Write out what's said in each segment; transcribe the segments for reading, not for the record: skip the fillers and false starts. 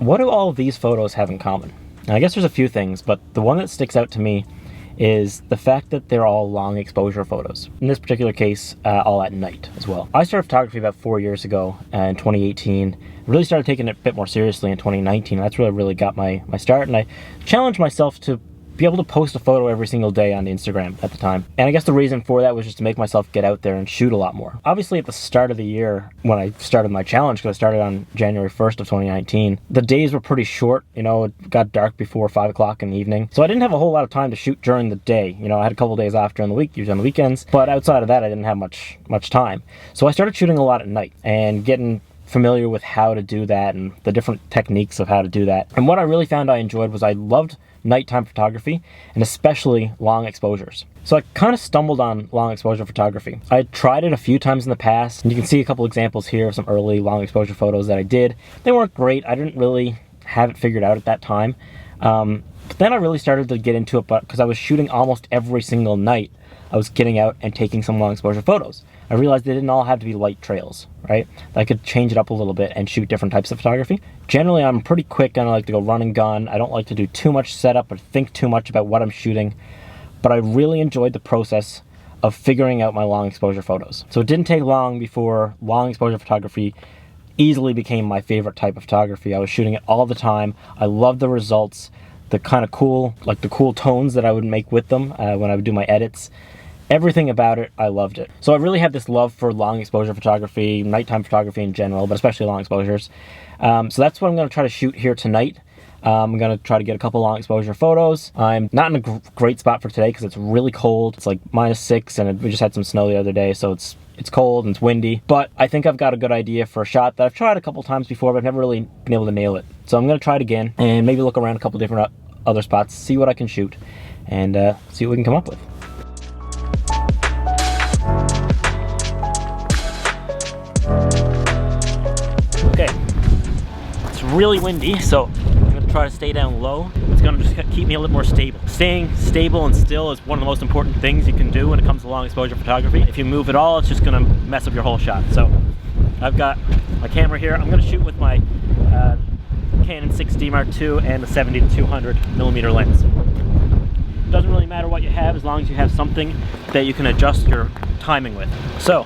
what do all of these photos have in common? And I guess there's a few things, but the one that sticks out to me is the fact that they're all long exposure photos. In this particular case, all at night as well. I started photography about 4 years ago in 2018. Really started taking it a bit more seriously in 2019. That's where I really got my start, and I challenged myself to be able to post a photo every single day on Instagram at the time. And I guess the reason for that was just to make myself get out there and shoot a lot more. Obviously at the start of the year, when I started my challenge, because I started on January 1st of 2019, the days were pretty short. You know, it got dark before 5 o'clock in the evening. So I didn't have a whole lot of time to shoot during the day. You know, I had a couple days off during the week, usually on the weekends, but outside of that, I didn't have much time. So I started shooting a lot at night and getting familiar with how to do that and the different techniques of how to do that. And what I really found I enjoyed was I loved nighttime photography, and especially long exposures. So I kind of stumbled on long exposure photography. I tried it a few times in the past, and you can see a couple examples here of some early long exposure photos that I did. They weren't great. I didn't really have it figured out at that time. But then I really started to get into it, because I was shooting almost every single night. I was getting out and taking some long exposure photos. I realized they didn't all have to be light trails, right? I could change it up a little bit and shoot different types of photography. Generally, I'm pretty quick and I like to go run and gun. I don't like to do too much setup or think too much about what I'm shooting, but I really enjoyed the process of figuring out my long exposure photos. So it didn't take long before long exposure photography easily became my favorite type of photography. I was shooting it all the time. I loved the results, the kind of cool, like the cool tones that I would make with them when I would do my edits. Everything about it, I loved it. So I really had this love for long exposure photography, nighttime photography in general, but especially long exposures. So that's what I'm going to try to shoot here tonight. I'm going to try to get a couple long exposure photos. I'm not in a great spot for today because it's really cold. It's like -6 and we just had some snow the other day, so it's cold and it's windy. But I think I've got a good idea for a shot that I've tried a couple times before, but I've never really been able to nail it. So I'm going to try it again and maybe look around a couple different other spots, see what I can shoot, and see what we can come up with. Okay, it's really windy, so I'm going to try to stay down low. It's going to just keep me a little more stable. Staying stable and still is one of the most important things you can do when it comes to long exposure photography. If you move at all, it's just going to mess up your whole shot. So I've got my camera here. I'm going to shoot with my Canon 6D Mark II and the 70-200mm lens. It doesn't really matter what you have as long as you have something that you can adjust your timing with. So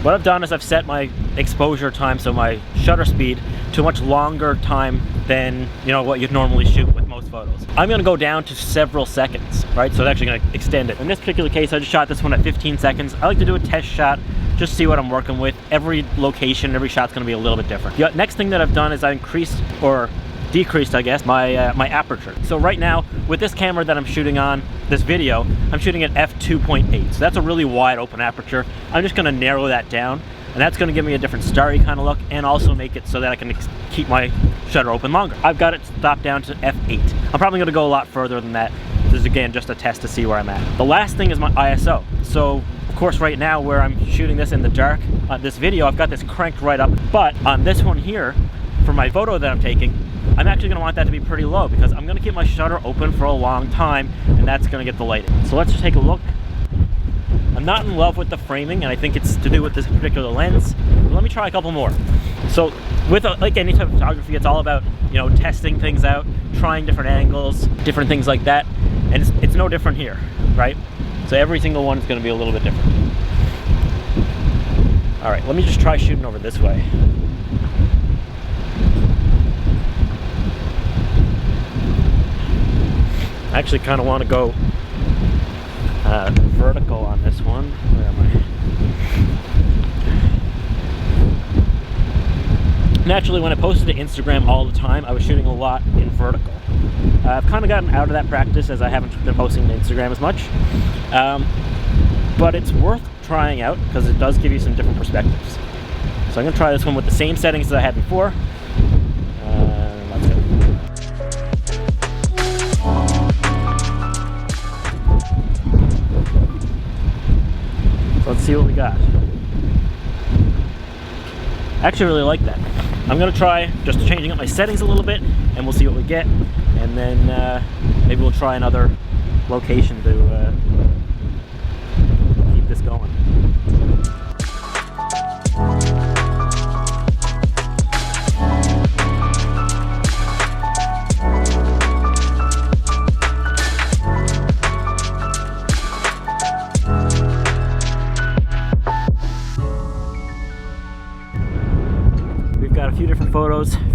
what I've done is I've set my exposure time, so my shutter speed, to a much longer time than, you know, what you'd normally shoot with most photos. I'm going to go down to several seconds, right? So it's actually going to extend it. In this particular case, I just shot this one at 15 seconds. I like to do a test shot, just see what I'm working with. Every location, every shot's going to be a little bit different. The next thing that I've done is I increased, or decreased, I guess, my my aperture. So right now, with this camera that I'm shooting on, this video, I'm shooting at f2.8. So that's a really wide open aperture. I'm just gonna narrow that down, and that's gonna give me a different starry kind of look, and also make it so that I can keep my shutter open longer. I've got it stopped down to f8. I'm probably gonna go a lot further than that. This is, again, just a test to see where I'm at. The last thing is my ISO. So, of course, right now, where I'm shooting this in the dark, on this video, I've got this cranked right up, but on this one here, for my photo that I'm taking, I'm actually going to want that to be pretty low because I'm going to keep my shutter open for a long time, and that's going to get the light in. So let's just take a look. I'm not in love with the framing, and I think it's to do with this particular lens. But let me try a couple more. So with like any type of photography, it's all about, you know, testing things out, trying different angles, different things like that. And it's no different here, right? So every single one is going to be a little bit different. All right, let me just try shooting over this way. I actually kind of want to go vertical on this one. Where am I? Naturally, when I posted to Instagram all the time, I was shooting a lot in vertical. I've kind of gotten out of that practice as I haven't been posting to Instagram as much. But it's worth trying out because it does give you some different perspectives. So I'm going to try this one with the same settings as I had before. Let's go. Let's see what we got. I actually really like that. I'm going to try just changing up my settings a little bit, and we'll see what we get. And then maybe we'll try another location to keep this going.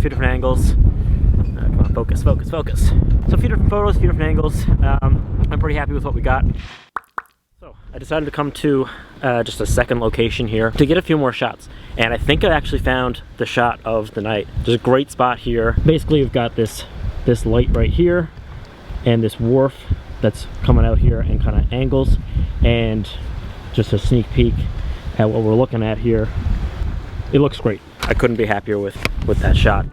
few different angles. Come on, focus, focus, focus. So a few different photos, a few different angles. I'm pretty happy with what we got. So I decided to come to just a second location here to get a few more shots. And I think I actually found the shot of the night. There's a great spot here. Basically, you've got this light right here and this wharf that's coming out here and kind of angles, and just a sneak peek at what we're looking at here. It looks great. I couldn't be happier with that shot.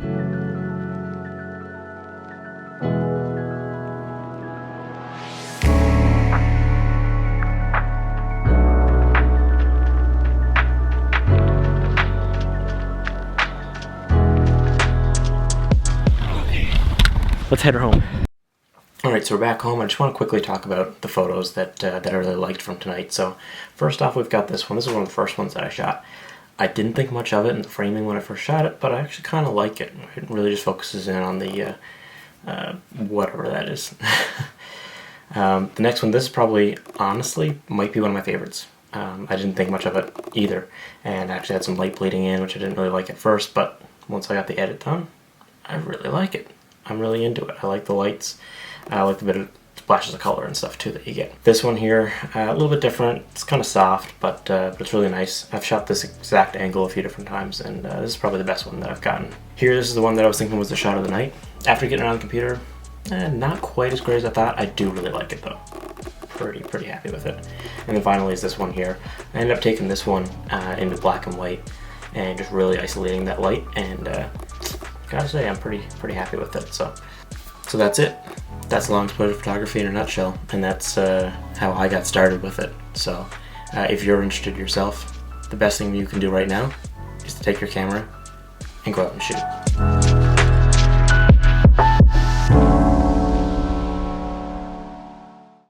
Let's head home. Alright, so we're back home. I just want to quickly talk about the photos that I really liked from tonight. So first off, we've got this one. This is one of the first ones that I shot. I didn't think much of it in the framing when I first shot it, but I actually kind of like it. It really just focuses in on the whatever that is. The next one, this probably, honestly, might be one of my favorites. I didn't think much of it either, and actually had some light bleeding in, which I didn't really like at first, but once I got the edit done, I really like it. I'm really into it. I like the lights. I like the bit of splashes of color and stuff too that you get. This one here, a little bit different. It's kind of soft, but it's really nice. I've shot this exact angle a few different times, and this is probably the best one that I've gotten. Here, this is the one that I was thinking was the shot of the night. After getting it on the computer, not quite as great as I thought. I do really like it though. Pretty happy with it. And then finally is this one here. I ended up taking this one into black and white and just really isolating that light, and gotta say I'm pretty happy with it. So that's it. That's long exposure photography in a nutshell, and that's how I got started with it. So if you're interested yourself, the best thing you can do right now is to take your camera and go out and shoot.